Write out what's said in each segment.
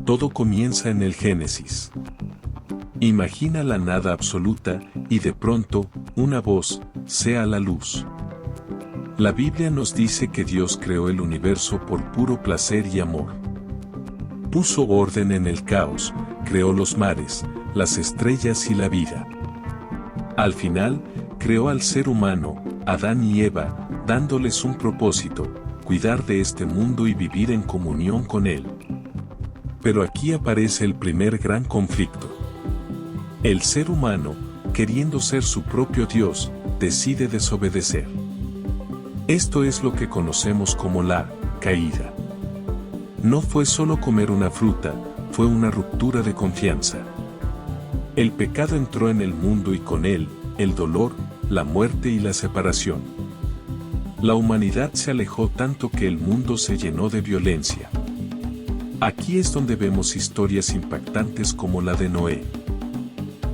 Todo comienza en el Génesis. Imagina la nada absoluta, y de pronto, una voz, sea la luz. La Biblia nos dice que Dios creó el universo por puro placer y amor. Puso orden en el caos, creó los mares, las estrellas y la vida. Al final, creó al ser humano, Adán y Eva, dándoles un propósito, cuidar de este mundo y vivir en comunión con él. Pero aquí aparece el primer gran conflicto. El ser humano, queriendo ser su propio Dios, decide desobedecer. Esto es lo que conocemos como la caída. No fue solo comer una fruta, fue una ruptura de confianza. El pecado entró en el mundo y con él, el dolor, la muerte y la separación. La humanidad se alejó tanto que el mundo se llenó de violencia. Aquí es donde vemos historias impactantes como la de Noé.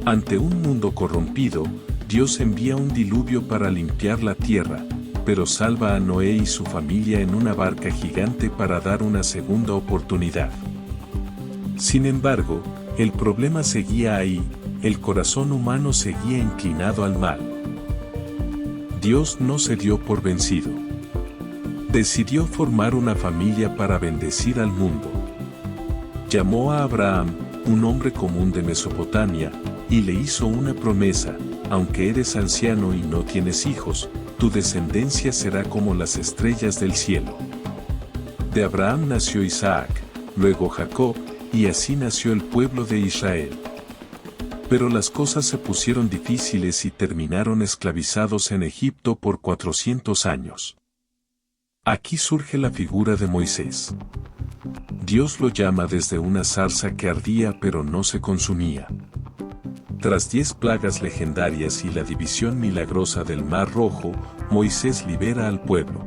Ante un mundo corrompido, Dios envía un diluvio para limpiar la tierra, pero salva a Noé y su familia en una barca gigante para dar una segunda oportunidad. Sin embargo, el problema seguía ahí, el corazón humano seguía inclinado al mal. Dios no se dio por vencido. Decidió formar una familia para bendecir al mundo. Llamó a Abraham, un hombre común de Mesopotamia, y le hizo una promesa: aunque eres anciano y no tienes hijos, tu descendencia será como las estrellas del cielo. De Abraham nació Isaac, luego Jacob, y así nació el pueblo de Israel. Pero las cosas se pusieron difíciles y terminaron esclavizados en Egipto por 400 años. Aquí surge la figura de Moisés. Dios lo llama desde una zarza que ardía pero no se consumía. Tras 10 plagas legendarias y la división milagrosa del Mar Rojo, Moisés libera al pueblo.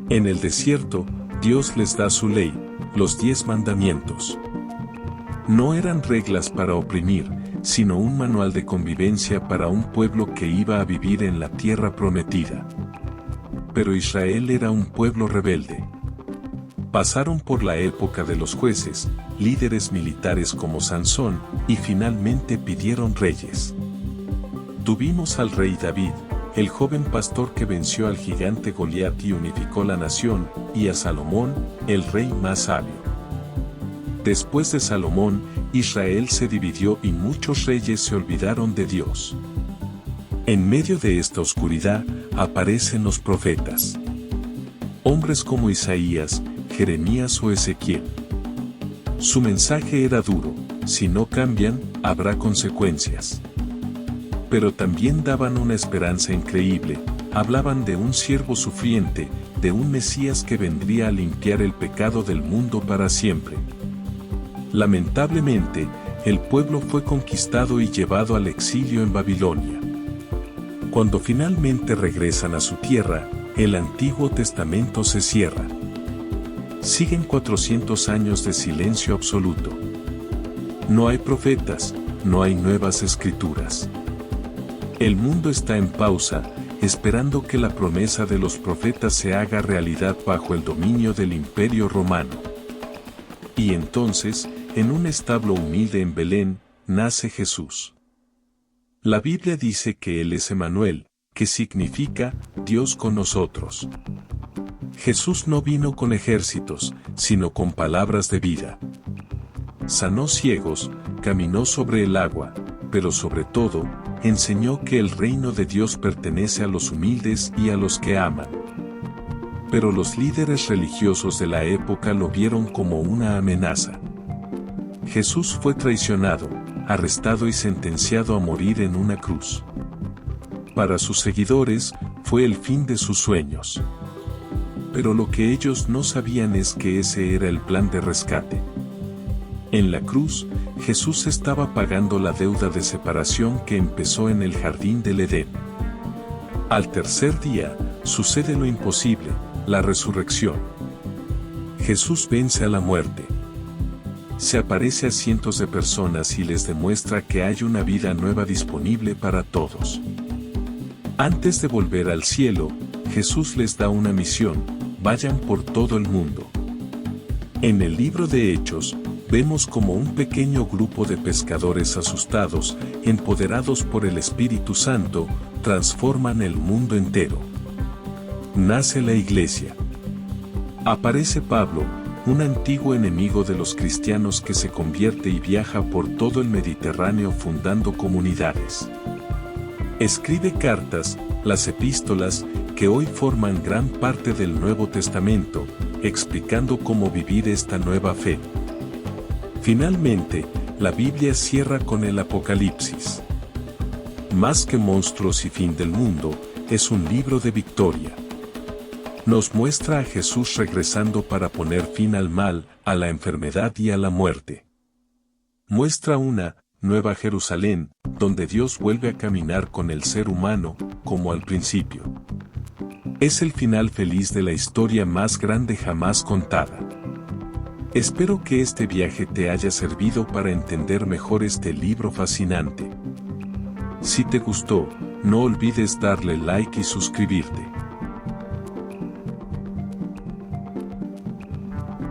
En el desierto, Dios les da su ley, los 10 mandamientos. No eran reglas para oprimir, sino un manual de convivencia para un pueblo que iba a vivir en la tierra prometida. Pero Israel era un pueblo rebelde. Pasaron por la época de los jueces, líderes militares como Sansón, y finalmente pidieron reyes. Tuvimos al rey David, el joven pastor que venció al gigante Goliat y unificó la nación, y a Salomón, el rey más sabio. Después de Salomón, Israel se dividió y muchos reyes se olvidaron de Dios. En medio de esta oscuridad, aparecen los profetas. Hombres como Isaías, Jeremías o Ezequiel. Su mensaje era duro: si no cambian, habrá consecuencias. Pero también daban una esperanza increíble, hablaban de un siervo sufriente, de un Mesías que vendría a limpiar el pecado del mundo para siempre. Lamentablemente, el pueblo fue conquistado y llevado al exilio en Babilonia. Cuando finalmente regresan a su tierra, el Antiguo Testamento se cierra. Siguen 400 años de silencio absoluto. No hay profetas, no hay nuevas escrituras. El mundo está en pausa, esperando que la promesa de los profetas se haga realidad bajo el dominio del Imperio Romano. Y entonces, en un establo humilde en Belén, nace Jesús. La Biblia dice que Él es Emanuel, que significa Dios con nosotros. Jesús no vino con ejércitos, sino con palabras de vida. Sanó ciegos, caminó sobre el agua, pero sobre todo, enseñó que el reino de Dios pertenece a los humildes y a los que aman. Pero los líderes religiosos de la época lo vieron como una amenaza. Jesús fue traicionado, arrestado y sentenciado a morir en una cruz. Para sus seguidores, fue el fin de sus sueños. Pero lo que ellos no sabían es que ese era el plan de rescate. En la cruz, Jesús estaba pagando la deuda de separación que empezó en el jardín del Edén. Al tercer día, sucede lo imposible, la resurrección. Jesús vence a la muerte. Se aparece a cientos de personas y les demuestra que hay una vida nueva disponible para todos. Antes de volver al cielo, Jesús les da una misión: vayan por todo el mundo. En el libro de Hechos, vemos como un pequeño grupo de pescadores asustados, empoderados por el Espíritu Santo, transforman el mundo entero. Nace la Iglesia. Aparece Pablo, un antiguo enemigo de los cristianos que se convierte y viaja por todo el Mediterráneo fundando comunidades. Escribe cartas, las epístolas, que hoy forman gran parte del Nuevo Testamento, explicando cómo vivir esta nueva fe. Finalmente, la Biblia cierra con el Apocalipsis. Más que monstruos y fin del mundo, es un libro de victoria. Nos muestra a Jesús regresando para poner fin al mal, a la enfermedad y a la muerte. Muestra una Nueva Jerusalén, donde Dios vuelve a caminar con el ser humano, como al principio. Es el final feliz de la historia más grande jamás contada. Espero que este viaje te haya servido para entender mejor este libro fascinante. Si te gustó, no olvides darle like y suscribirte.